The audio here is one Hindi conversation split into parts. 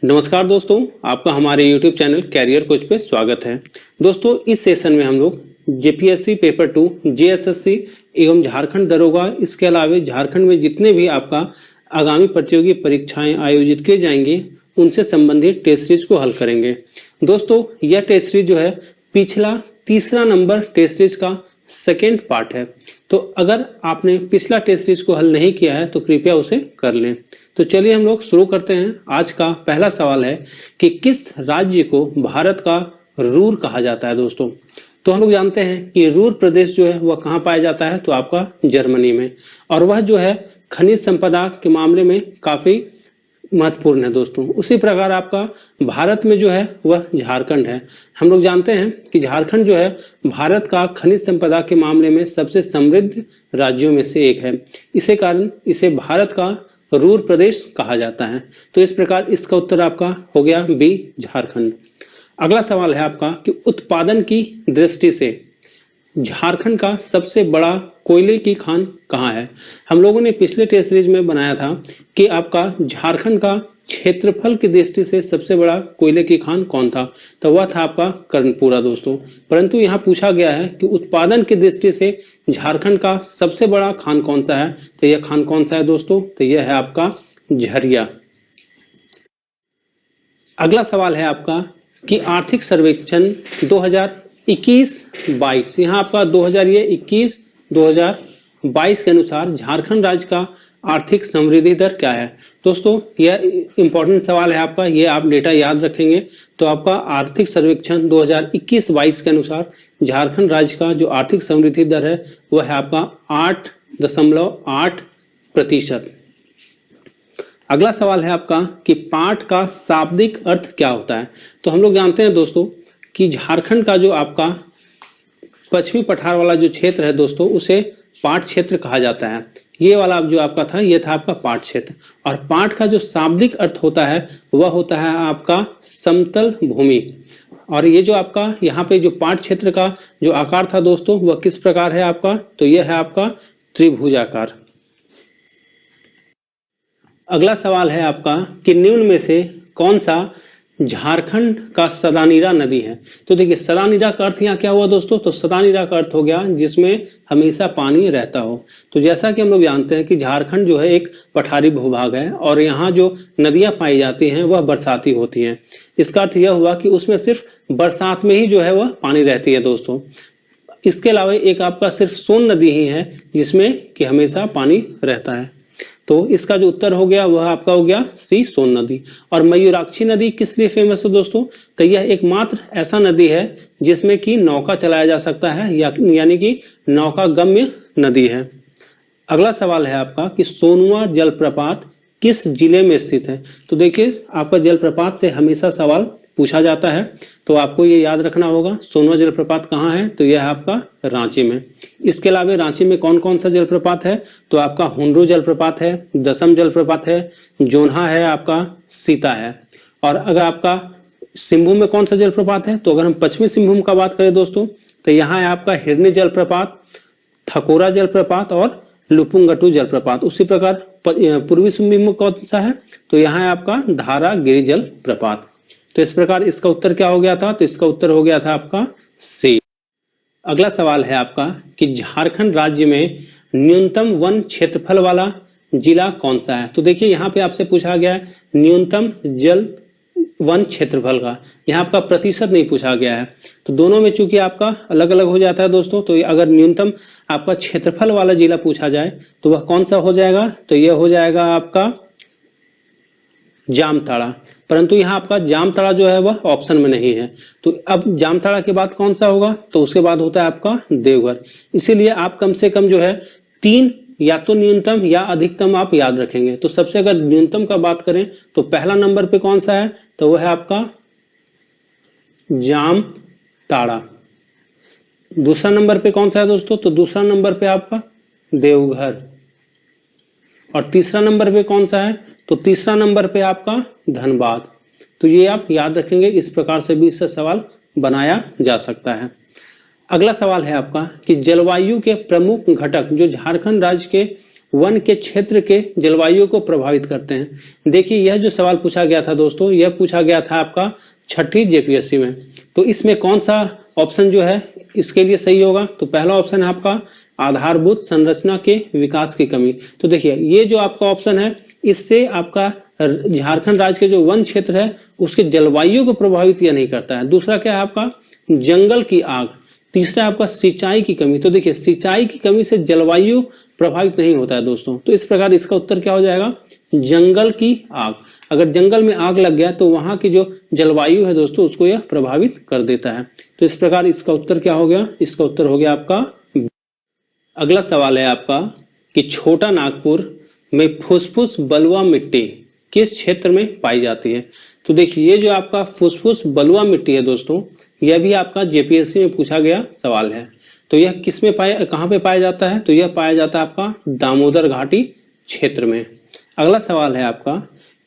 नमस्कार दोस्तों, आपका हमारे YouTube चैनल कैरियर कोच पे स्वागत है। दोस्तों, इस सेशन में हम लोग जेपीएससी पेपर 2, जेएसएससी एवं झारखंड दरोगा, इसके अलावा झारखंड में जितने भी आपका आगामी प्रतियोगी परीक्षाएं आयोजित किए जाएंगे उनसे संबंधित टेस्ट सीरीज को हल करेंगे। दोस्तों, यह टेस्ट सीरीज जो है पिछला तीसरा नंबर टेस्ट सीरीज का सेकेंड पार्ट है। तो अगर आपने पिछला टेस्ट सीरीज को हल नहीं किया है तो कृपया उसे कर लें। तो चलिए हम लोग शुरू करते हैं। आज का पहला सवाल है कि किस राज्य को भारत का रूर कहा जाता है। दोस्तों, तो हम लोग जानते हैं कि रूर प्रदेश जो है वह कहाँ पाया जाता है, तो आपका जर्मनी में, और वह जो है खनिज संपदा के मामले में काफी महत्वपूर्ण है। दोस्तों, उसी प्रकार आपका भारत में जो है वह झारखंड है। हम लोग जानते हैं कि झारखंड जो है भारत का खनिज संपदा के मामले में सबसे समृद्ध राज्यों में से एक है। इसी कारण इसे भारत का रूर प्रदेश कहा जाता है। तो इस प्रकार इसका उत्तर आपका हो गया बी, झारखंड। अगला सवाल है आपका कि उत्पादन की दृष्टि से झारखंड का सबसे बड़ा कोयले की खान कहाँ है। हम लोगों ने पिछले टेस्ट सीरीज में बनाया था कि आपका झारखंड का क्षेत्रफल की दृष्टि से सबसे बड़ा कोयले की खान कौन था, तो वह था आपका कर्णपुरा। दोस्तों, परंतु यहाँ पूछा गया है कि उत्पादन की दृष्टि से झारखंड का सबसे बड़ा खान कौन सा है, तो यह खान कौन सा है दोस्तों, तो यह है आपका झरिया। अगला सवाल है आपका कि आर्थिक सर्वेक्षण 2021-22, यहाँ आपका 2021-2022 के अनुसार झारखंड राज्य का आर्थिक समृद्धि दर क्या है। दोस्तों, यह इंपॉर्टेंट सवाल है आपका, ये आप डेटा याद रखेंगे। तो आपका आर्थिक सर्वेक्षण 2021-22 के अनुसार झारखंड राज्य का जो आर्थिक समृद्धि दर है वह है आपका 8.8%। अगला सवाल है आपका कि पाठ का शाब्दिक अर्थ क्या होता है। तो हम लोग जानते हैं दोस्तों कि झारखंड का जो आपका पश्चिमी पठार वाला जो क्षेत्र है दोस्तों, उसे पाठ क्षेत्र कहा जाता है। ये वाला जो आपका था ये था आपका पाठ क्षेत्र, और पाठ का जो शाब्दिक अर्थ होता है वह होता है आपका समतल भूमि। और ये जो आपका यहाँ पे जो पाठ क्षेत्र का जो आकार था दोस्तों वह किस प्रकार है आपका, तो यह है आपका त्रिभुजाकार। अगला सवाल है आपका कि निम्न में से कौन सा झारखंड का सदानीरा नदी है। तो देखिए, सदानीरा का अर्थ यहाँ क्या हुआ दोस्तों, तो सदानीरा का अर्थ हो गया जिसमें हमेशा पानी रहता हो। तो जैसा कि हम लोग जानते हैं कि झारखंड जो है एक पठारी भूभाग है और यहाँ जो नदियां पाई जाती हैं वह बरसाती होती हैं। इसका अर्थ यह हुआ कि उसमें सिर्फ बरसात में ही जो है वह पानी रहती है दोस्तों। इसके अलावा एक आपका सिर्फ सोन नदी ही है जिसमें कि हमेशा पानी रहता है। तो इसका जो उत्तर हो गया वह आपका हो गया सी, सोन नदी। और मयूराक्षी नदी किस लिए फेमस है दोस्तों, तो यह एकमात्र ऐसा नदी है जिसमें कि नौका चलाया जा सकता है, यानी कि नौका गम्य नदी है। अगला सवाल है आपका कि सोनुआ जलप्रपात किस जिले में स्थित है। तो देखिए, आपका जलप्रपात से हमेशा सवाल पूछा जाता है, तो आपको ये याद रखना होगा सोनुआ जलप्रपात कहाँ है, तो यह है आपका रांची में। इसके अलावा रांची में कौन कौन सा जलप्रपात है, तो आपका हुंडरू जलप्रपात है, दसम जलप्रपात है, जोन्हा है, आपका सीता है। और अगर आपका सिंहभूम में कौन सा जलप्रपात है, तो अगर हम पश्चिमी सिंहभूम का बात करें दोस्तों तो यहाँ है आपका हिरनी जलप्रपात, ठकोरा जलप्रपात और लुपुंगटू जलप्रपात। उसी प्रकार पूर्वी सिंहभूम में कौन सा है, तो यहाँ है आपका धारागिरी जलप्रपात। तो इस प्रकार इसका उत्तर क्या हो गया था, तो इसका उत्तर हो गया था आपका सी। अगला सवाल है आपका कि झारखंड राज्य में न्यूनतम वन क्षेत्रफल वाला जिला कौन सा है। तो देखिए, यहाँ पे आपसे पूछा गया है न्यूनतम जल वन क्षेत्रफल का, यहाँ आपका प्रतिशत नहीं पूछा गया है। तो दोनों में चूंकि आपका अलग अलग हो जाता है दोस्तों, तो अगर न्यूनतम आपका क्षेत्रफल वाला जिला पूछा जाए तो वह कौन सा हो जाएगा, तो यह हो जाएगा आपका जामताड़ा। परंतु यहाँ आपका जामताड़ा जो है वह ऑप्शन में नहीं है। तो अब जामताड़ा के बाद कौन सा होगा, तो उसके बाद होता है आपका देवघर। इसीलिए आप कम से कम जो है 3 या तो न्यूनतम या अधिकतम आप याद रखेंगे। तो सबसे अगर न्यूनतम का बात करें तो पहला नंबर पे कौन सा है, तो वह है आपका जामताड़ा। दूसरा नंबर पे कौन सा है दोस्तों, तो दूसरा नंबर पे आपका देवघर। और तीसरा नंबर पे कौन सा है, तो तीसरा नंबर पे आपका धनबाद। तो ये आप याद रखेंगे, इस प्रकार से भी इससे सवाल बनाया जा सकता है। अगला सवाल है आपका कि जलवायु के प्रमुख घटक जो झारखंड राज्य के वन के क्षेत्र के जलवायु को प्रभावित करते हैं। देखिए यह जो सवाल पूछा गया था दोस्तों, यह पूछा गया था आपका 6ठी जेपीएससी में। तो इसमें कौन सा ऑप्शन जो है इसके लिए सही होगा? तो पहला ऑप्शन है आपका आधारभूत संरचना के विकास की कमी। तो देखिए ये जो आपका ऑप्शन है, इससे आपका झारखंड राज्य के जो वन क्षेत्र है उसके जलवायु को प्रभावित यह नहीं करता है। दूसरा क्या है आपका जंगल की आग। तीसरा आपका सिंचाई की कमी। तो देखिए सिंचाई की कमी से जलवायु प्रभावित नहीं होता है दोस्तों। तो इस प्रकार इसका उत्तर क्या हो जाएगा? जंगल की आग। अगर जंगल में आग लग गया तो वहां की जो जलवायु है दोस्तों उसको यह प्रभावित कर देता है। तो इस प्रकार इसका उत्तर क्या हो गया? इसका उत्तर हो गया आपका। अगला सवाल है आपका कि छोटा नागपुर में फुसफुस बलुआ मिट्टी किस क्षेत्र में पाई जाती है? तो देखिए ये जो आपका फुसफुस बलुआ मिट्टी है दोस्तों, यह भी आपका जेपीएससी में पूछा गया सवाल है। तो यह किस में कहां पे पाया जाता है? तो यह पाया जाता है आपका दामोदर घाटी क्षेत्र में। अगला सवाल है आपका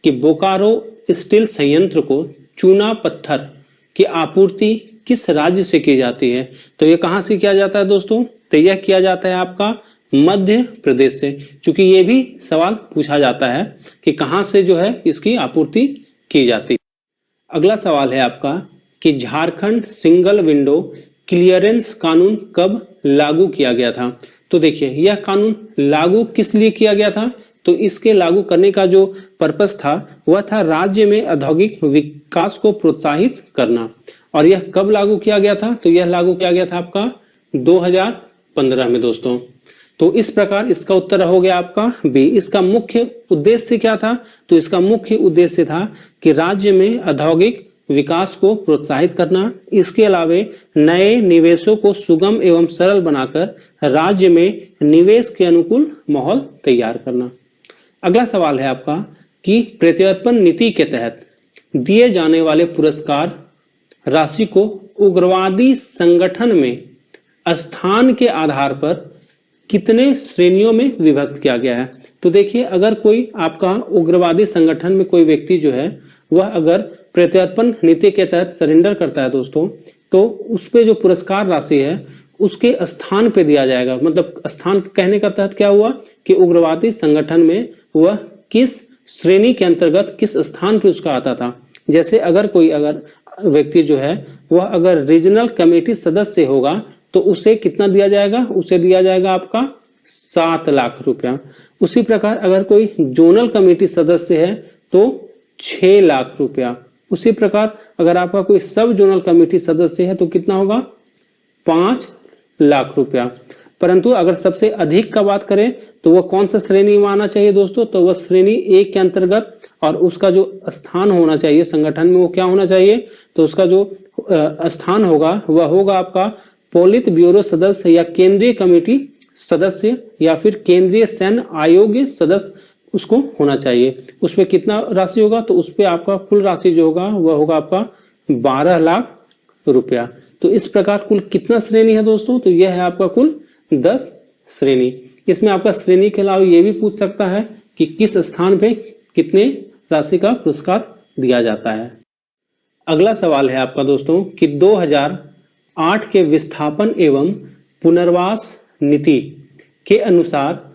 कि बोकारो स्टील संयंत्र को चूना पत्थर की आपूर्ति किस राज्य से की जाती है? तो यह कहां से किया जाता है दोस्तों? तो यह किया जाता है आपका मध्य प्रदेश से। चूंकि ये भी सवाल पूछा जाता है कि कहां से जो है इसकी आपूर्ति की जाती है। अगला सवाल है आपका कि झारखंड सिंगल विंडो क्लियरेंस कानून कब लागू किया गया था? तो देखिए यह कानून लागू किस लिए किया गया था? तो इसके लागू करने का जो पर्पस था वह था राज्य में औद्योगिक विकास को प्रोत्साहित करना। और यह कब लागू किया गया था? तो यह लागू किया गया था आपका 2015 में दोस्तों। तो इस प्रकार इसका उत्तर हो गया आपका बी। इसका मुख्य उद्देश्य क्या था? तो इसका मुख्य उद्देश्य था कि राज्य में औद्योगिक विकास को प्रोत्साहित करना, इसके अलावा नए निवेशों को सुगम एवं सरल बनाकर राज्य में निवेश के अनुकूल माहौल तैयार करना। अगला सवाल है आपका कि प्रत्यर्पण नीति के तहत दिए जाने वाले पुरस्कार राशि को उग्रवादी संगठन में स्थान के आधार पर कितने श्रेणियों में विभक्त किया गया है? तो देखिए अगर कोई आपका उग्रवादी संगठन में कोई व्यक्ति जो है वह अगर प्रत्यर्पण नीति के तहत सरेंडर करता है दोस्तों, तो उस पे जो पुरस्कार राशि है उसके स्थान पे दिया जाएगा। मतलब स्थान कहने का तहत क्या हुआ कि उग्रवादी संगठन में वह किस श्रेणी के अंतर्गत किस स्थान पे उसका आता था। जैसे अगर कोई व्यक्ति जो है वह अगर रीजनल कमेटी सदस्य होगा तो उसे कितना दिया जाएगा? उसे दिया जाएगा आपका 7 लाख रुपया। उसी प्रकार अगर कोई जोनल कमेटी सदस्य है तो 6 लाख रुपया। उसी प्रकार अगर आपका कोई सब जोनल कमेटी सदस्य है तो कितना होगा? 5 लाख रुपया। परंतु अगर सबसे अधिक का बात करें तो वह कौन सा श्रेणी में आना चाहिए दोस्तों? तो वह श्रेणी 1 के अंतर्गत, और उसका जो स्थान होना चाहिए संगठन में वो क्या होना चाहिए? तो उसका जो स्थान होगा वह होगा आपका पोलित ब्यूरो सदस्य या केंद्रीय कमेटी सदस्य या फिर केंद्रीय सैन्य आयोग सदस्य उसको होना चाहिए। उसपे कितना राशि होगा? तो उसपे आपका कुल राशि जो होगा वह होगा आपका 12 लाख रुपया। तो इस प्रकार कुल कितना श्रेणी है दोस्तों? तो यह है आपका कुल 10 श्रेणी। इसमें आपका श्रेणी के अलावा ये भी पूछ सकता है कि किस स्थान पे कितने राशि का पुरस्कार दिया जाता है। अगला सवाल है आपका दोस्तों कि 2008 के विस्थापन एवं पुनर्वास नीति के अनुसार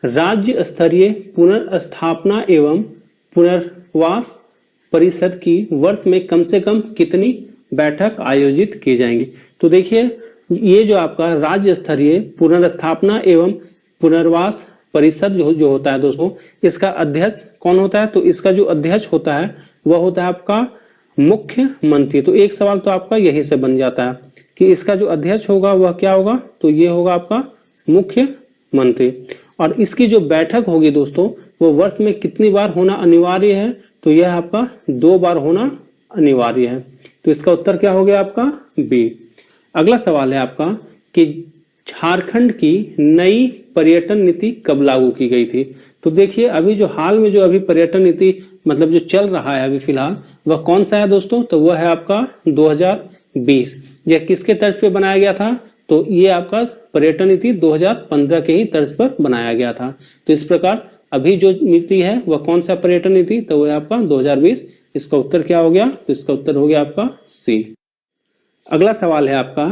राज्य स्तरीय पुनर्स्थापना एवं पुनर्वास परिषद की वर्ष में कम से कम कितनी बैठक आयोजित की जाएंगी? तो देखिए ये जो आपका राज्य स्तरीय पुनर्स्थापना एवं पुनर्वास परिषद जो होता है दोस्तों, इसका अध्यक्ष कौन होता है? तो इसका जो अध्यक्ष होता है वह होता है आपका मुख्यमंत्री। तो एक सवाल तो आपका यही से बन जाता है कि इसका जो अध्यक्ष होगा वह क्या होगा? तो ये होगा आपका मुख्यमंत्री। और इसकी जो बैठक होगी दोस्तों वो वर्ष में कितनी बार होना अनिवार्य है? तो यह आपका 2 बार होना अनिवार्य है। तो इसका उत्तर क्या हो गया आपका? बी। अगला सवाल है आपका कि झारखंड की नई पर्यटन नीति कब लागू की गई थी? तो देखिए अभी जो हाल में जो अभी पर्यटन नीति मतलब जो चल रहा है अभी फिलहाल वह कौन सा है दोस्तों? तो वह है आपका 2020। यह किसके तर्ज पे बनाया गया था? तो ये आपका पर्यटन नीति 2015 के ही तर्ज पर बनाया गया था। तो इस प्रकार अभी जो नीति है वह कौन सा पर्यटन नीति? तो वह आपका 2020। इसका उत्तर क्या हो गया? तो इसका उत्तर हो गया आपका सी। अगला सवाल है आपका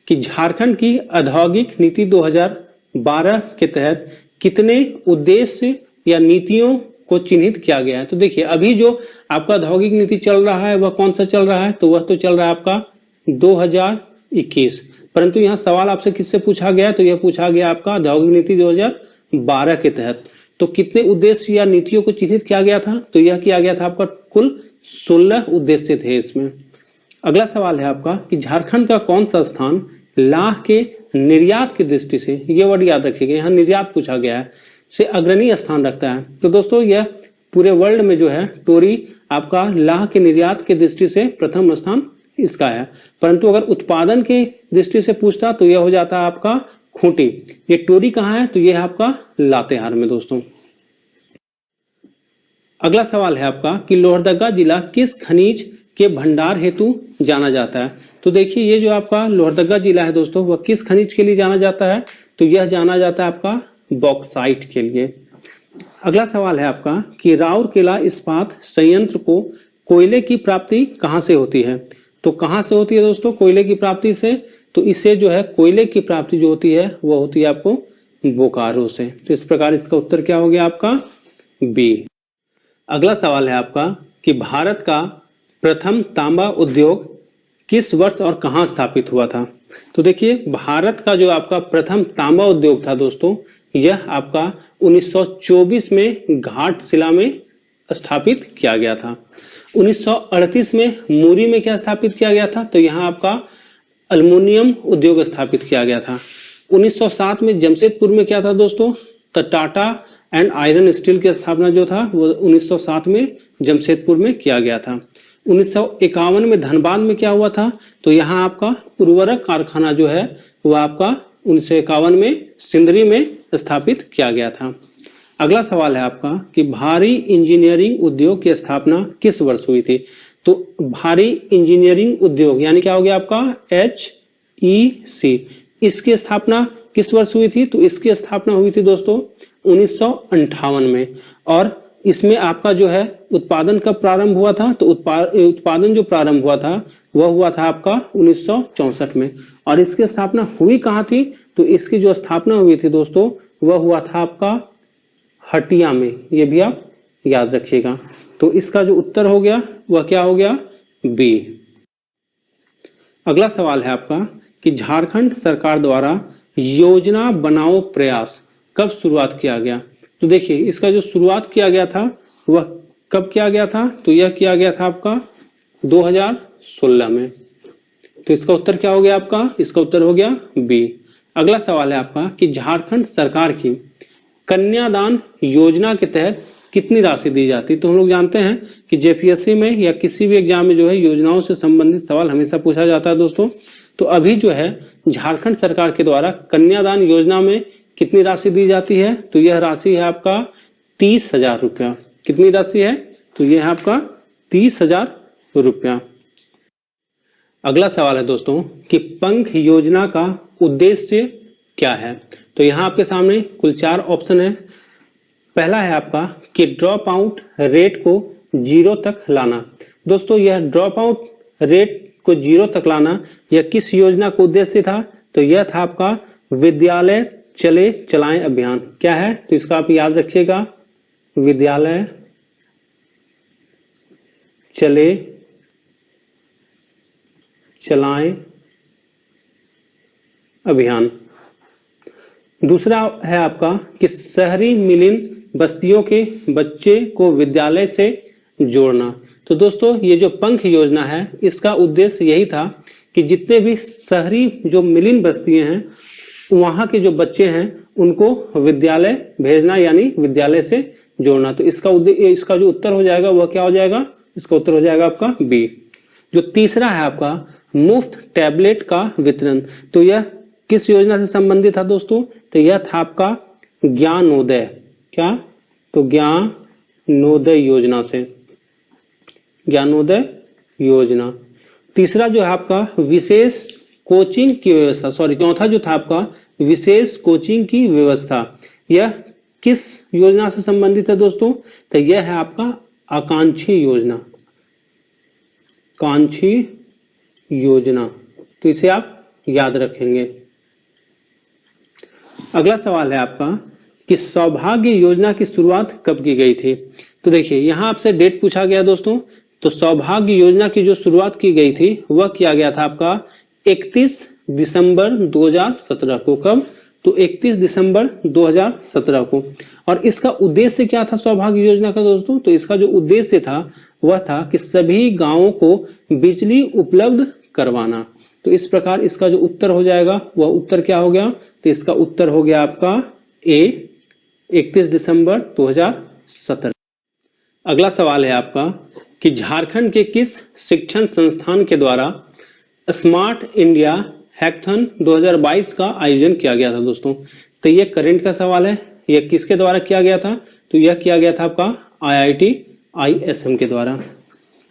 कि झारखंड की औद्योगिक नीति 2012 के तहत कितने उद्देश्य या नीतियों को चिन्हित किया गया है। तो देखिए अभी जो आपका औद्योगिक नीति चल रहा है वह कौन सा चल रहा है, तो वह तो चल रहा है आपका 2021, परंतु यहाँ सवाल आपसे किससे पूछा गया, तो यह पूछा गया आपका औद्योगिक नीति 2012 के तहत। तो कितने उद्देश्य या नीतियों को चिन्हित किया गया था, तो यह किया गया था आपका कुल 16 उद्देश्य थे इसमें। अगला सवाल है आपका कि झारखंड का कौन सा स्थान लाह के निर्यात की दृष्टि से, ये वर्ड याद रखिएगा, यहाँ निर्यात पूछा गया है, से अग्रणी स्थान रखता है। तो दोस्तों यह पूरे वर्ल्ड में जो है टोरी आपका लाह के निर्यात की दृष्टि से प्रथम स्थान इसका है, परंतु अगर उत्पादन की दृष्टि से पूछता तो यह हो जाता है आपका खूंटी। ये टोरी कहाँ है, तो यह है आपका लातेहार में दोस्तों। अगला सवाल है आपका कि लोहरदगा जिला किस खनिज के भंडार हेतु जाना जाता है। तो देखिए ये जो आपका लोहरदगा जिला है दोस्तों वह किस खनिज के लिए जाना जाता है, तो यह जाना जाता है आपका बॉक्साइट के लिए। अगला सवाल है आपका कि राउरकेला इस्पात संयंत्र को कोयले की प्राप्ति कहां से होती है। तो कहां से होती है दोस्तों कोयले की प्राप्ति से, तो इससे जो है कोयले की प्राप्ति जो होती है वो होती है आपको बोकारो से। तो इस प्रकार इसका उत्तर क्या हो गया आपका बी। अगला सवाल है आपका कि भारत का प्रथम तांबा उद्योग किस वर्ष और कहां स्थापित हुआ था। तो देखिए भारत का जो आपका प्रथम तांबा उद्योग था दोस्तों यह आपका 1924 में घाटशिला में स्थापित किया गया था। 1938 में मुरी में क्या स्थापित किया गया था, तो यहाँ आपका अल्युमिनियम उद्योग स्थापित किया गया था। 1907 में जमशेदपुर में क्या था दोस्तों, तो टाटा एंड आयरन स्टील की स्थापना जो था वो 1907 में जमशेदपुर में किया गया था। 1951 में धनबाद में क्या हुआ था, तो यहाँ आपका उर्वरक कारखाना जो है वह आपका 1951 में सिंदरी में स्थापित किया गया था। अगला सवाल है आपका कि भारी इंजीनियरिंग उद्योग की स्थापना किस वर्ष हुई थी। तो भारी इंजीनियरिंग उद्योग यानी क्या हो गया आपका HEC, इसकी स्थापना किस वर्ष हुई थी, तो इसकी स्थापना हुई थी दोस्तों 1958 में। और इसमें आपका जो है उत्पादन कब प्रारंभ हुआ था, तो उत्पादन जो प्रारंभ हुआ था वह हुआ था आपका 1964 में। और इसकी स्थापना हुई कहाँ थी, तो इसकी जो स्थापना हुई थी दोस्तों वह हुआ था आपका हटिया में, ये भी आप याद रखिएगा। तो इसका जो उत्तर हो गया वह क्या हो गया बी। अगला सवाल है आपका कि झारखंड सरकार द्वारा योजना बनाओ प्रयास कब शुरुआत किया गया। तो देखिए इसका जो शुरुआत किया गया था वह कब किया गया था, तो यह किया गया था आपका 2016 में। तो इसका उत्तर क्या हो गया आपका, इसका उत्तर हो गया बी। अगला सवाल है आपका कि झारखंड सरकार की कन्यादान योजना के तहत कितनी राशि दी जाती है। तो हम लोग जानते हैं कि जेपीएससी में या किसी भी एग्जाम में जो है योजनाओं से संबंधित सवाल हमेशा पूछा जाता है दोस्तों। तो अभी जो है झारखंड सरकार के द्वारा कन्यादान योजना में कितनी राशि दी जाती है, तो यह राशि है आपका 30,000 रुपया। कितनी राशि है, तो यह है आपका 30,000 रुपया। अगला सवाल है दोस्तों कि पंख योजना का उद्देश्य क्या है। तो यहाँ आपके सामने कुल 4 ऑप्शन है। पहला है आपका कि ड्रॉप आउट रेट को 0 तक लाना। दोस्तों यह ड्रॉप आउट रेट को 0 तक लाना यह किस योजना का उद्देश्य था, तो यह था आपका विद्यालय चले चलाएं अभियान। क्या है, तो इसका आप याद रखिएगा, विद्यालय चले चलाएं अभियान। दूसरा है आपका कि शहरी मिलिन बस्तियों के बच्चे को विद्यालय से जोड़ना। तो दोस्तों ये जो पंख योजना है इसका उद्देश्य यही था कि जितने भी शहरी जो मिलिन बस्तियां हैं वहां के जो बच्चे हैं उनको विद्यालय भेजना यानी विद्यालय से जोड़ना। तो इसका जो उत्तर हो जाएगा वह क्या हो जाएगा, इसका उत्तर हो जाएगा आपका बी। जो तीसरा है आपका मुफ्त टैबलेट का वितरण, तो यह किस योजना से संबंधित था दोस्तों, तो यह था आपका ज्ञानोदय। क्या, तो ज्ञानोदय योजना से, ज्ञानोदय योजना। तीसरा जो है आपका विशेष कोचिंग की व्यवस्था, चौथा जो था आपका विशेष कोचिंग की व्यवस्था, यह किस योजना से संबंधित है दोस्तों, तो यह है आपका आकांक्षी योजना, कांक्षी योजना। तो इसे आप याद रखेंगे। अगला सवाल है आपका कि सौभाग्य योजना की शुरुआत कब की गई थी। तो देखिए यहाँ आपसे डेट पूछा गया दोस्तों, तो सौभाग्य योजना की जो शुरुआत की गई थी वह किया गया था आपका 31 दिसंबर 2017 को। कब? तो 31 दिसंबर 2017 को। और इसका उद्देश्य क्या था सौभाग्य योजना का दोस्तों? तो इसका जो उद्देश्य था वह था कि सभी गांवों को बिजली उपलब्ध करवाना। तो इस प्रकार इसका जो उत्तर हो जाएगा वह उत्तर क्या हो गया? तो इसका उत्तर हो गया आपका ए, 31 दिसंबर 2017। अगला सवाल है आपका कि झारखंड के किस शिक्षण संस्थान के द्वारा स्मार्ट इंडिया हैकाथन 2022 का आयोजन किया गया था दोस्तों? तो ये करंट का सवाल है। यह किसके द्वारा किया गया था? तो यह किया गया था आपका IIT ISM के द्वारा।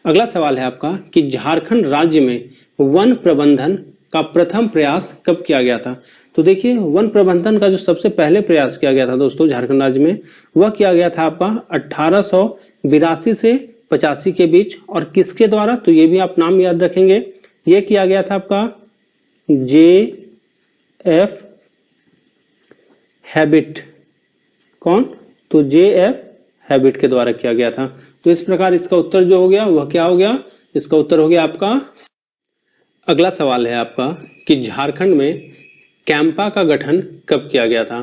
अगला सवाल है आपका कि झारखंड राज्य में वन प्रबंधन का प्रथम प्रयास कब किया गया था? तो देखिए वन प्रबंधन का जो सबसे पहले प्रयास किया गया था दोस्तों झारखंड राज्य में, वह किया गया था आपका 1882 से 85 के बीच। और किसके द्वारा? तो ये भी आप नाम याद रखेंगे। यह किया गया था आपका JF हैबिट। कौन? तो JF हैबिट के द्वारा किया गया था। तो इस प्रकार इसका उत्तर जो हो गया वह क्या हो गया? इसका उत्तर हो गया आपका। अगला सवाल है आपका कि झारखंड में कैंपा का गठन कब किया गया था?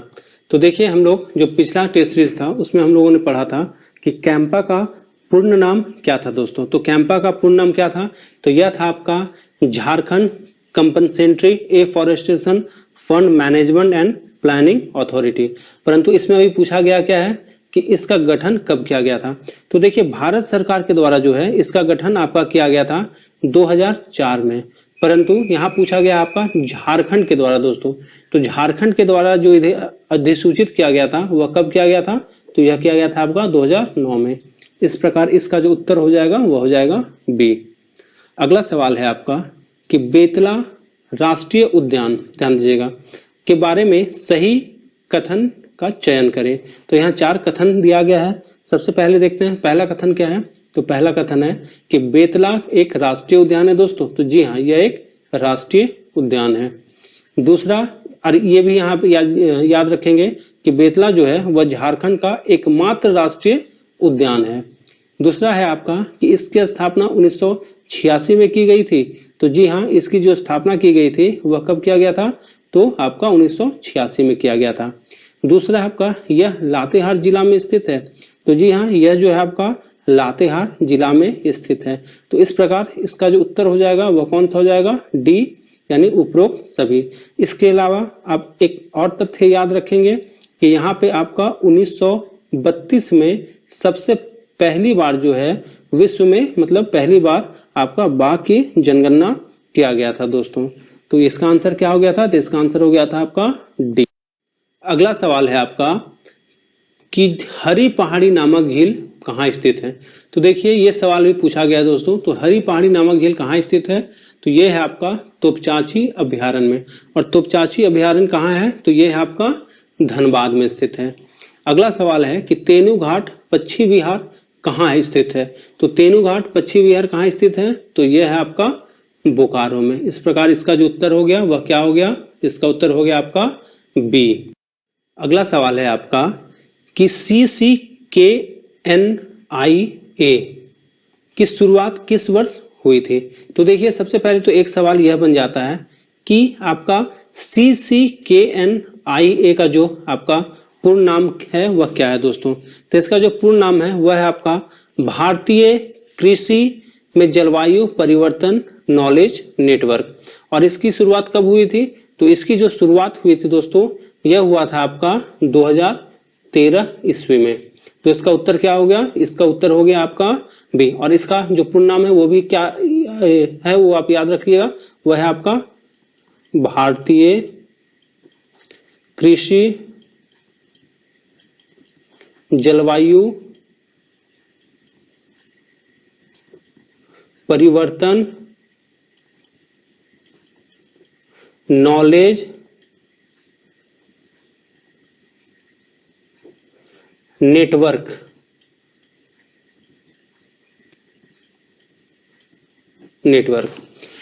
तो देखिए हम लोग जो पिछला टेस्ट सीरीज था उसमें हम लोगों ने पढ़ा था कि कैंपा का पूर्ण नाम क्या था दोस्तों? तो कैंपा का पूर्ण नाम क्या था? तो यह था आपका Jharkhand compensatory afforestation fund management and planning authority. परंतु इसमें अभी पूछा गया क्या है कि इसका गठन कब किया गया था? तो देखिए भारत सरकार के द्वारा जो है इसका गठन आपका किया गया था 2004 में। परंतु यहाँ पूछा गया आपका झारखंड के द्वारा दोस्तों। तो झारखंड के द्वारा जो अधिसूचित किया गया था वह कब किया गया था? तो यह किया गया था आपका 2009 में। इस प्रकार इसका जो उत्तर हो जाएगा वह हो जाएगा बी। अगला सवाल है आपका कि बेतला राष्ट्रीय उद्यान, ध्यान दीजिएगा, के बारे में सही कथन का चयन करें। तो यहाँ 4 कथन दिया गया है। सबसे पहले देखते हैं पहला कथन क्या है। तो पहला कथन है कि बेतला एक राष्ट्रीय उद्यान है दोस्तों। तो जी हाँ, यह एक राष्ट्रीय उद्यान है। दूसरा, और ये भी यहाँ पे याद रखेंगे कि बेतला जो है वह झारखंड का एकमात्र राष्ट्रीय उद्यान है। दूसरा है आपका कि इसकी स्थापना 1986 में की गई थी। तो जी हाँ, इसकी जो स्थापना की गई थी वह कब किया गया था? तो आपका 1986 में किया गया था। दूसरा आपका यह लातेहार जिला में स्थित है। तो जी हाँ, यह जो है आपका लातेहार जिला में स्थित है। तो इस प्रकार इसका जो उत्तर हो जाएगा वह कौन सा हो जाएगा? डी, यानी उपरोक्त सभी। इसके अलावा आप एक और तथ्य याद रखेंगे कि यहाँ पे आपका 1932 में सबसे पहली बार जो है विश्व में, मतलब पहली बार आपका बाघ की जनगणना किया गया था दोस्तों। तो इसका आंसर क्या हो गया था? तो इसका आंसर हो गया था आपका डी। अगला सवाल है आपका कि हरी पहाड़ी नामक झील कहाँ स्थित है? तो देखिए ये सवाल भी पूछा गया दोस्तों। तो हरी पहाड़ी नामक झील कहाँ स्थित है? तो ये है आपका तोपचांची अभ्यारण्य में। और तोपचांची अभ्यारण्य कहाँ है? तो ये है आपका धनबाद में स्थित है। अगला सवाल है कि तेनूघाट पक्षी विहार कहाँ स्थित है? तो तेनूघाट पक्षी विहार कहाँ स्थित है? तो यह है आपका बोकारो में। इस प्रकार इसका जो उत्तर हो गया वह क्या हो गया? इसका उत्तर हो गया आपका बी। अगला सवाल है आपका कि CCKNIA की शुरुआत किस वर्ष हुई थी? तो देखिए सबसे पहले तो एक सवाल यह बन जाता है कि आपका CCKNIA का जो आपका पूर्ण नाम है वह क्या है दोस्तों? तो इसका जो पूर्ण नाम है वह है आपका भारतीय कृषि में जलवायु परिवर्तन नॉलेज नेटवर्क। और इसकी शुरुआत कब हुई थी? तो इसकी जो शुरुआत हुई थी दोस्तों यह हुआ था आपका 2013 ईस्वी में। तो इसका उत्तर क्या हो गया? इसका उत्तर हो गया आपका बी। और इसका जो पूर्ण नाम है वो भी क्या है वो आप याद रखिएगा, वह है आपका भारतीय कृषि जलवायु परिवर्तन नॉलेज नेटवर्क।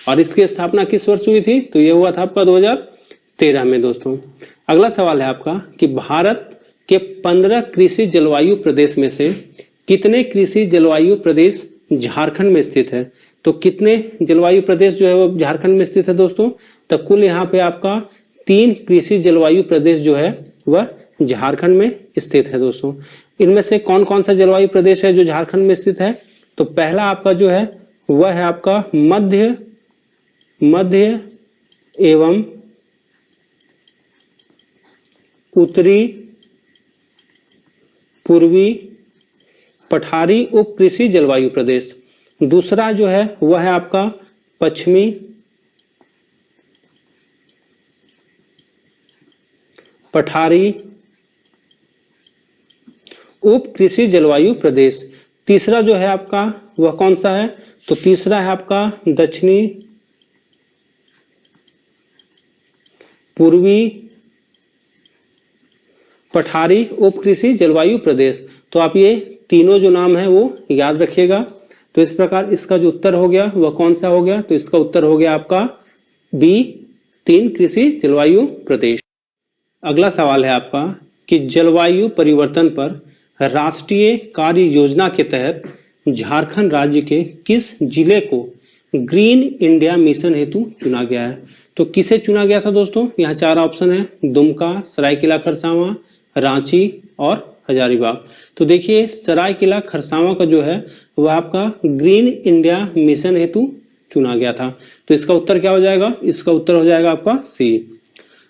और इसकी स्थापना किस वर्ष हुई थी? तो यह हुआ था आपका 2013 में दोस्तों। अगला सवाल है आपका कि भारत कि 15 कृषि जलवायु प्रदेश में से कितने कृषि जलवायु प्रदेश झारखंड में स्थित है। तो कितने जलवायु प्रदेश जो है वो झारखंड में स्थित है दोस्तों। तो कुल यहाँ पे आपका 3 कृषि जलवायु प्रदेश जो है वह झारखंड में स्थित है दोस्तों। इनमें से कौन कौन सा जलवायु प्रदेश है जो झारखंड में स्थित है। तो पहला आपका जो है वह है आपका मध्य एवं उत्तरी पूर्वी पठारी उप कृषि जलवायु प्रदेश। दूसरा जो है वह है आपका पश्चिमी पठारी उप कृषि जलवायु प्रदेश। तीसरा जो है आपका वह कौन सा है। तो तीसरा है आपका दक्षिणी पूर्वी पठारी उप कृषि जलवायु प्रदेश। तो आप ये तीनों जो नाम है वो याद रखिएगा। तो इस प्रकार इसका जो उत्तर हो गया वह कौन सा हो गया। तो इसका उत्तर हो गया आपका बी 3 कृषि जलवायु प्रदेश। अगला सवाल है आपका कि जलवायु परिवर्तन पर राष्ट्रीय कार्य योजना के तहत झारखंड राज्य के किस जिले को ग्रीन इंडिया मिशन हेतु चुना गया है। तो किसे चुना गया था दोस्तों। यहाँ 4 ऑप्शन है, दुमका, सरायकेला खरसावां, रांची और हजारीबाग। तो देखिए सरायकेला खरसावां का जो है वह आपका ग्रीन इंडिया मिशन हेतु चुना गया था। तो इसका उत्तर क्या हो जाएगा। इसका उत्तर हो जाएगा आपका सी।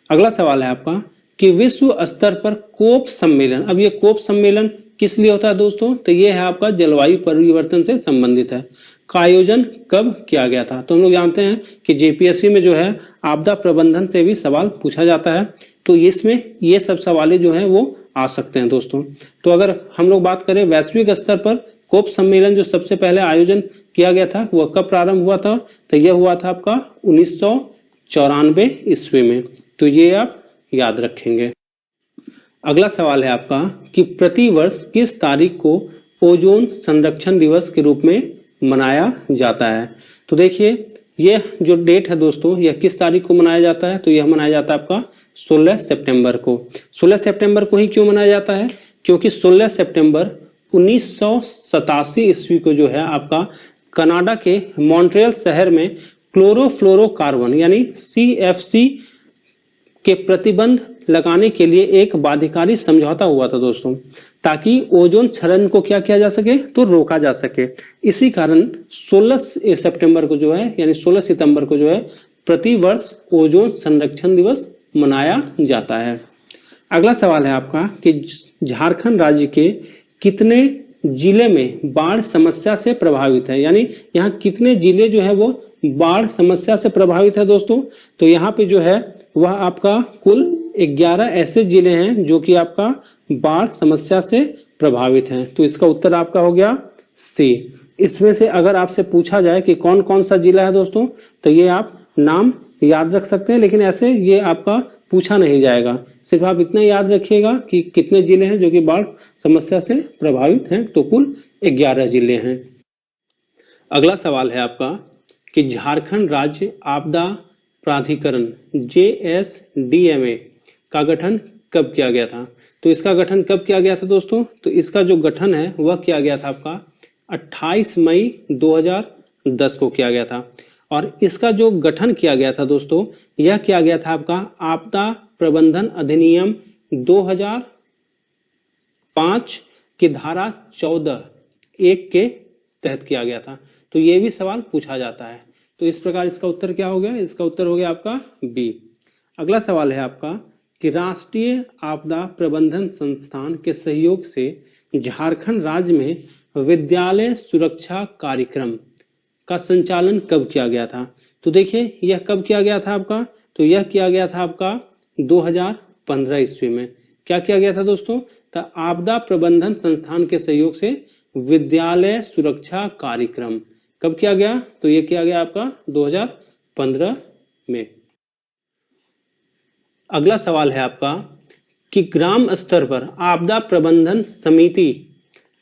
अगला सवाल है आपका कि विश्व स्तर पर कोप सम्मेलन। अब ये कोप सम्मेलन किस लिए होता है दोस्तों। तो ये है आपका जलवायु परिवर्तन से संबंधित है। का आयोजन कब किया गया था। तो हम लोग जानते हैं कि जेपीएससी में जो है आपदा प्रबंधन से भी सवाल पूछा जाता है। तो इसमें ये सब सवालें जो है वो आ सकते हैं दोस्तों। तो अगर हम लोग बात करें वैश्विक स्तर पर कोप सम्मेलन जो सबसे पहले आयोजन किया गया था वह कब प्रारंभ हुआ था। तो यह हुआ था आपका 1994 ईस्वी में। तो ये आप याद रखेंगे। अगला सवाल है आपका कि प्रतिवर्ष किस तारीख को ओजोन संरक्षण दिवस के रूप में मनाया जाता है। तो देखिए यह जो डेट है दोस्तों यह किस तारीख को मनाया जाता है। तो यह मनाया जाता है आपका 16 सितंबर को। 16 सितंबर को ही क्यों मनाया जाता है। क्योंकि 16 सितंबर 1987 ईस्वी को जो है आपका कनाडा के मॉन्ट्रियल शहर में क्लोरोफ्लोरोकार्बन यानी CFC के प्रतिबंध लगाने के लिए एक बाध्यकारी समझौता हुआ था दोस्तों, ताकि ओजोन क्षरण को क्या किया जा सके तो रोका जा सके। इसी कारण 16 सितंबर को जो है यानी 16 सितंबर को जो है प्रतिवर्ष ओजोन संरक्षण दिवस मनाया जाता है। अगला सवाल है आपका कि झारखंड राज्य के कितने जिले में बाढ़ समस्या से प्रभावित है। यानी यहाँ कितने जिले जो है वो बाढ़ समस्या से प्रभावित है दोस्तों। तो यहाँ पे जो है वह आपका कुल 11 ऐसे जिले हैं जो कि आपका बाढ़ समस्या से प्रभावित हैं। तो इसका उत्तर आपका हो गया सी। इसमें से अगर आपसे पूछा जाए कि कौन कौन सा जिला है दोस्तों तो ये आप नाम याद रख सकते हैं, लेकिन ऐसे ये आपका पूछा नहीं जाएगा। सिर्फ आप इतना याद रखिएगा कि कितने जिले हैं जो कि बाढ़ समस्या से प्रभावित हैं। तो कुल 11 जिले हैं। अगला सवाल है आपका कि झारखंड राज्य आपदा प्राधिकरण JSDMA का गठन कब किया गया था। तो इसका गठन कब किया गया था दोस्तों। तो इसका जो गठन है वह किया गया था आपका 28 मई 2010 को किया गया था। और इसका जो गठन किया गया था दोस्तों यह किया गया था आपका आपदा प्रबंधन अधिनियम 2005 की धारा 14(1) के तहत किया गया था। तो ये भी सवाल पूछा जाता है। तो इस प्रकार इसका उत्तर क्या हो गया। इसका उत्तर हो गया आपका बी। अगला सवाल है आपका कि राष्ट्रीय आपदा प्रबंधन संस्थान के सहयोग से झारखंड राज्य में विद्यालय सुरक्षा कार्यक्रम का संचालन कब किया गया था। तो देखिए यह कब किया गया था आपका। तो यह किया गया था आपका 2015 ईस्वी में। क्या किया गया था दोस्तों। तो आपदा प्रबंधन संस्थान के सहयोग से विद्यालय सुरक्षा कार्यक्रम कब किया गया। तो यह किया गया आपका 2015 में। अगला सवाल है आपका कि ग्राम स्तर पर आपदा प्रबंधन समिति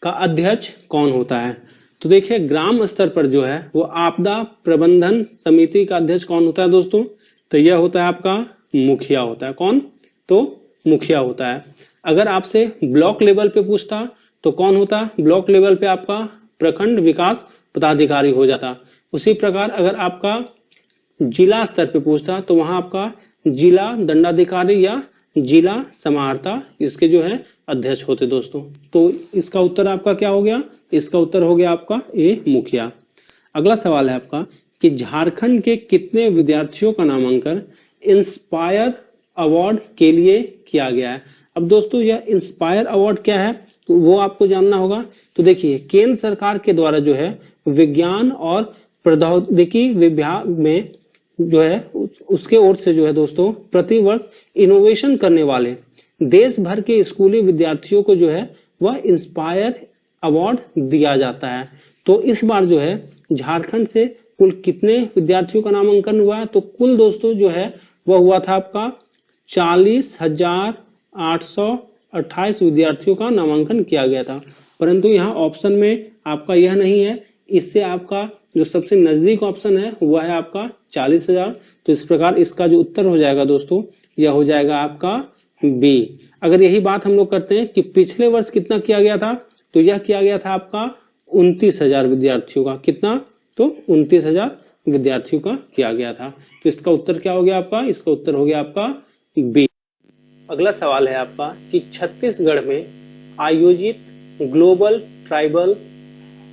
का अध्यक्ष कौन होता है। तो देखिए ग्राम स्तर पर जो है वो आपदा प्रबंधन समिति का अध्यक्ष कौन होता है दोस्तों। तो यह होता है आपका मुखिया होता है। कौन। तो मुखिया होता है। अगर आपसे ब्लॉक लेवल पे पूछता तो कौन होता? ब्लॉक लेवल पे आपका प्रखंड विकास पदाधिकारी हो जाता। उसी प्रकार अगर आपका जिला स्तर पे पूछता तो वहां आपका जिला दंडाधिकारी या जिला समाहर्ता इसके जो है अध्यक्ष होते दोस्तों। तो इसका उत्तर आपका क्या हो गया? इसका उत्तर हो गया आपका ए, मुखिया। अगला सवाल है आपका कि झारखंड के कितने विद्यार्थियों का नामांकन इंस्पायर अवार्ड के लिए किया गया है? अब दोस्तों यह इंस्पायर अवार्ड क्या है तो वो आपको जानना होगा। तो देखिए, केंद्र सरकार के द्वारा जो है विज्ञान और प्रौद्योगिकी विभाग में जो है उसके ओर से जो है दोस्तों प्रतिवर्ष इनोवेशन करने वाले देश भर के स्कूली विद्यार्थियों को जो है वह इंस्पायर अवार्ड दिया जाता है। तो इस बार जो है झारखंड से कुल कितने विद्यार्थियों का नामांकन हुआ है? तो कुल दोस्तों जो है वह हुआ था आपका 40,828 विद्यार्थियों का नामांकन किया गया था। परंतु यहाँ ऑप्शन में आपका यह नहीं है, इससे आपका जो सबसे नजदीक ऑप्शन है वह है आपका 40,000। तो इस प्रकार इसका जो उत्तर हो जाएगा दोस्तों यह हो जाएगा आपका बी। अगर यही बात हम लोग करते हैं कि पिछले वर्ष कितना किया गया था तो यह किया गया था आपका 29,000 विद्यार्थियों का। कितना? तो 29,000 विद्यार्थियों का किया गया था। तो इसका उत्तर क्या हो गया आपका? इसका उत्तर हो गया आपका बी। अगला सवाल है आपका कि छत्तीसगढ़ में आयोजित ग्लोबल ट्राइबल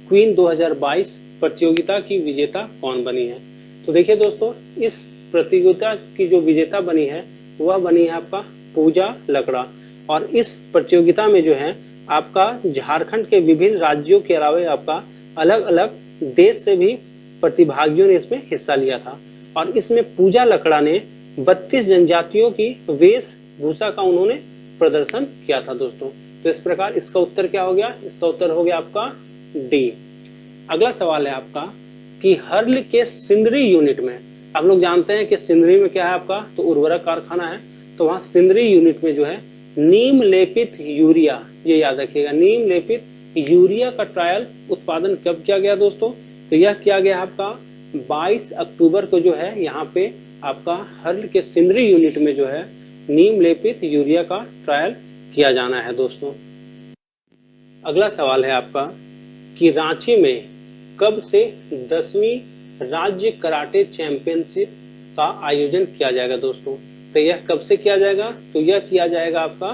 क्वीन 2022 प्रतियोगिता की विजेता कौन बनी है? तो देखिए दोस्तों, इस प्रतियोगिता की जो विजेता बनी है वह बनी है आपका पूजा लकड़ा। और इस प्रतियोगिता में जो है आपका झारखंड के विभिन्न राज्यों के अलावा आपका अलग अलग देश से भी प्रतिभागियों ने इसमें हिस्सा लिया था। और इसमें पूजा लकड़ा ने 32 जनजातियों की वेशभूषा का उन्होंने प्रदर्शन किया था दोस्तों। तो इस प्रकार इसका उत्तर क्या हो गया? इसका उत्तर हो गया आपका डी। अगला सवाल है आपका कि हर्ल के सिंदरी यूनिट में, आप लोग जानते हैं कि सिंदरी में क्या है आपका? तो उर्वरक कारखाना है। तो वहां सिंदरी यूनिट में जो है नीम लेपित यूरिया, ये याद रखिएगा, नीम लेपित यूरिया का ट्रायल उत्पादन कब किया गया दोस्तों? तो यह किया गया आपका 22 अक्टूबर को जो है यहाँ पे आपका हर्ल के सिंदरी यूनिट में जो है नीम लेपित यूरिया का ट्रायल किया जाना है दोस्तों। अगला सवाल है आपका कि रांची में कब से 10वीं राज्य कराटे चैंपियनशिप का आयोजन किया जाएगा दोस्तों? तो यह कब से किया जाएगा? तो यह किया जाएगा आपका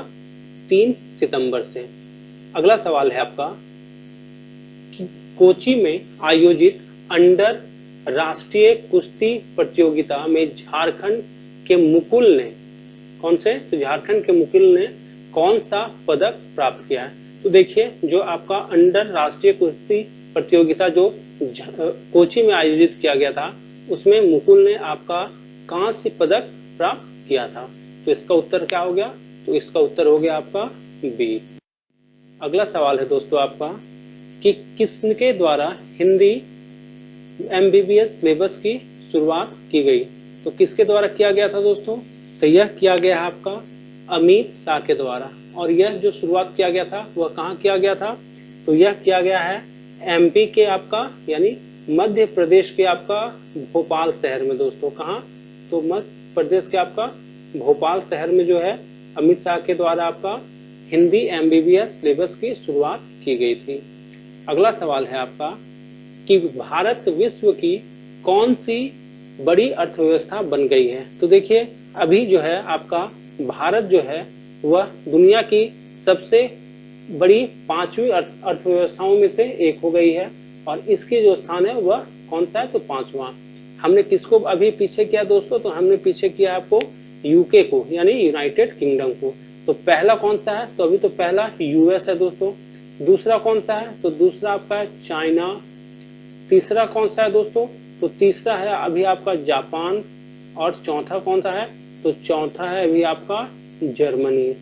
3 सितंबर से। अगला सवाल है आपका कि कोची में आयोजित अंडर राष्ट्रीय कुश्ती प्रतियोगिता में झारखंड के मुकुल ने कौन से? तो झारखंड के मुकुल ने कौन सा पदक प्राप्त किया है? तो देखिए, जो आपका अंडर राष्ट्रीय कुश्ती प्रतियोगिता जो कोची में आयोजित किया गया था उसमें मुकुल ने आपका कांस्य पदक प्राप्त किया था। तो इसका उत्तर क्या हो गया? तो इसका उत्तर हो गया आपका बी। अगला सवाल है दोस्तों आपका कि किसके द्वारा हिंदी MBBS सिलेबस की शुरुआत की गई? तो किसके द्वारा किया गया था दोस्तों? तो यह किया गया है आपका अमित शाह के द्वारा। और यह जो शुरुआत किया गया था वह कहाँ किया गया था? तो यह किया गया है MP के आपका यानी मध्य प्रदेश के आपका भोपाल शहर में दोस्तों। कहाँ? तो मध्य प्रदेश के आपका भोपाल शहर में जो है अमित शाह के द्वारा आपका हिंदी MBBS सिलेबस की शुरुआत की गई थी। अगला सवाल है आपका कि भारत विश्व की कौन सी बड़ी अर्थव्यवस्था बन गई है? तो देखिए, अभी जो है आपका भारत जो है वह दुनिया की सबसे बड़ी 5वीं अर्थव्यवस्थाओं में से एक हो गई है। और इसके जो स्थान है वह कौन सा है? तो 5वां। हमने किसको अभी पीछे किया दोस्तों? तो हमने पीछे किया आपको UK को यानी यूनाइटेड किंगडम को। तो पहला कौन सा है? तो अभी तो पहला US है दोस्तों। दूसरा कौन सा है? तो दूसरा आपका है चाइना। तीसरा कौन सा है दोस्तों? तो तीसरा है अभी आपका जापान। और चौथा कौन सा है? तो चौथा है अभी आपका जर्मनी।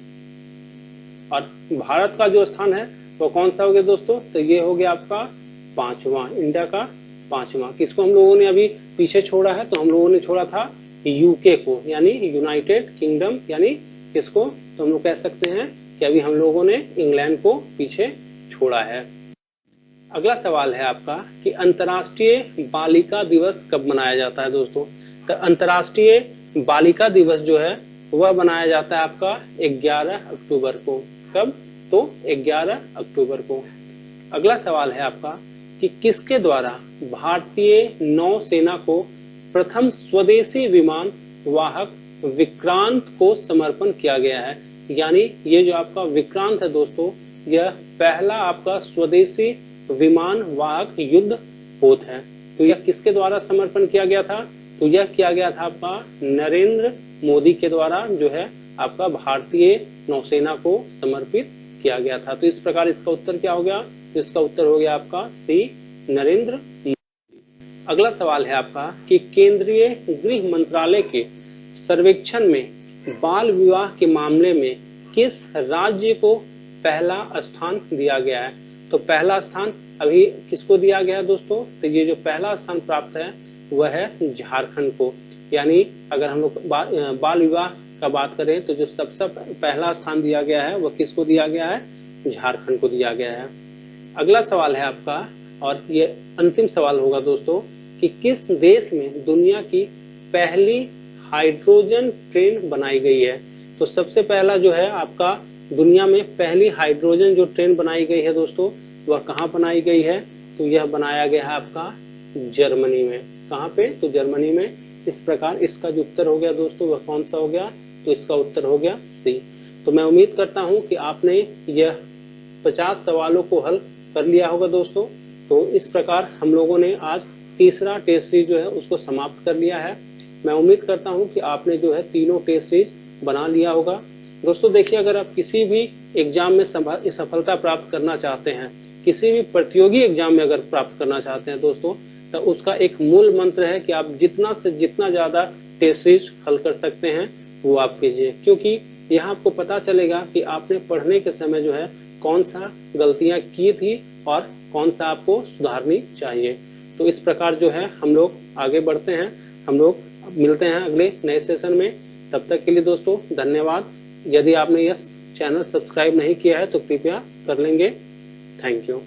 और भारत का जो स्थान है वो कौन सा हो गया दोस्तों? तो ये हो गया आपका 5वां, इंडिया का 5वां। किसको हम लोगों ने अभी पीछे छोड़ा है? तो हम लोगों ने छोड़ा था UK को यानी यूनाइटेड किंगडम, यानी किसको? तो हम लोग कह सकते हैं कि अभी हम लोगों ने इंग्लैंड को पीछे छोड़ा है। अगला सवाल है आपका कि अंतर्राष्ट्रीय बालिका दिवस कब मनाया जाता है दोस्तों? तो अंतर्राष्ट्रीय बालिका दिवस जो है वह बनाया जाता है आपका 11 अक्टूबर को। कब? तो 11 अक्टूबर को। अगला सवाल है आपका कि किसके द्वारा भारतीय नौसेना को प्रथम स्वदेशी विमान वाहक विक्रांत को समर्पण किया गया है? यानी ये जो आपका विक्रांत है दोस्तों, यह पहला आपका स्वदेशी विमान वाहक युद्ध पोत है। तो यह किसके द्वारा समर्पण किया गया था? तो यह किया गया था आपका नरेंद्र मोदी के द्वारा जो है आपका भारतीय नौसेना को समर्पित किया गया था। तो इस प्रकार इसका उत्तर क्या हो गया? तो इसका उत्तर हो गया आपका सी, नरेंद्र मोदी। अगला सवाल है आपका कि केंद्रीय गृह मंत्रालय के सर्वेक्षण में बाल विवाह के मामले में किस राज्य को पहला स्थान दिया गया है? तो पहला स्थान अभी किसको दिया गया है दोस्तों? तो ये जो पहला स्थान प्राप्त है वह है झारखंड को। यानी अगर हम लोग बाल विवाह का बात करें तो जो सबसे पहला स्थान दिया गया है वह किसको दिया गया है? झारखंड को दिया गया है। अगला सवाल है आपका, और ये अंतिम सवाल होगा दोस्तों, कि किस देश में दुनिया की पहली हाइड्रोजन ट्रेन बनाई गई है? तो सबसे पहला जो है आपका दुनिया में पहली हाइड्रोजन जो ट्रेन बनाई गई है दोस्तों, वह कहाँ बनाई गई है? तो यह बनाया गया है आपका जर्मनी में। कहाँ पे? तो जर्मनी में। इस प्रकार इसका जो उत्तर हो गया दोस्तों वह कौन सा हो गया? तो इसका उत्तर हो गया सी। तो मैं उम्मीद करता हूं कि आपने यह 50 सवालों को हल कर लिया होगा दोस्तों। तो इस प्रकार हम लोगों ने आज तीसरा टेस्ट सीरीज जो है उसको समाप्त कर लिया है। मैं उम्मीद करता हूं कि आपने जो है तीनों टेस्ट सीरीज बना लिया होगा। दोस्तों देखिए, अगर आप किसी भी एग्जाम में सफलता प्राप्त करना चाहते हैं, किसी भी प्रतियोगी एग्जाम में अगर प्राप्त करना चाहते हैं दोस्तों, तो उसका एक मूल मंत्र है कि आप जितना से जितना ज्यादा टेस्ट सीरीज हल कर सकते हैं वो आप कीजिए, क्योंकि यहाँ आपको पता चलेगा कि आपने पढ़ने के समय जो है कौन सा गलतियां की थी और कौन सा आपको सुधारनी चाहिए। तो इस प्रकार जो है हम लोग आगे बढ़ते हैं। हम लोग मिलते हैं अगले नए सेशन में। तब तक के लिए दोस्तों धन्यवाद। यदि आपने यह चैनल सब्सक्राइब नहीं किया है तो कृपया कर लेंगे। Thank you.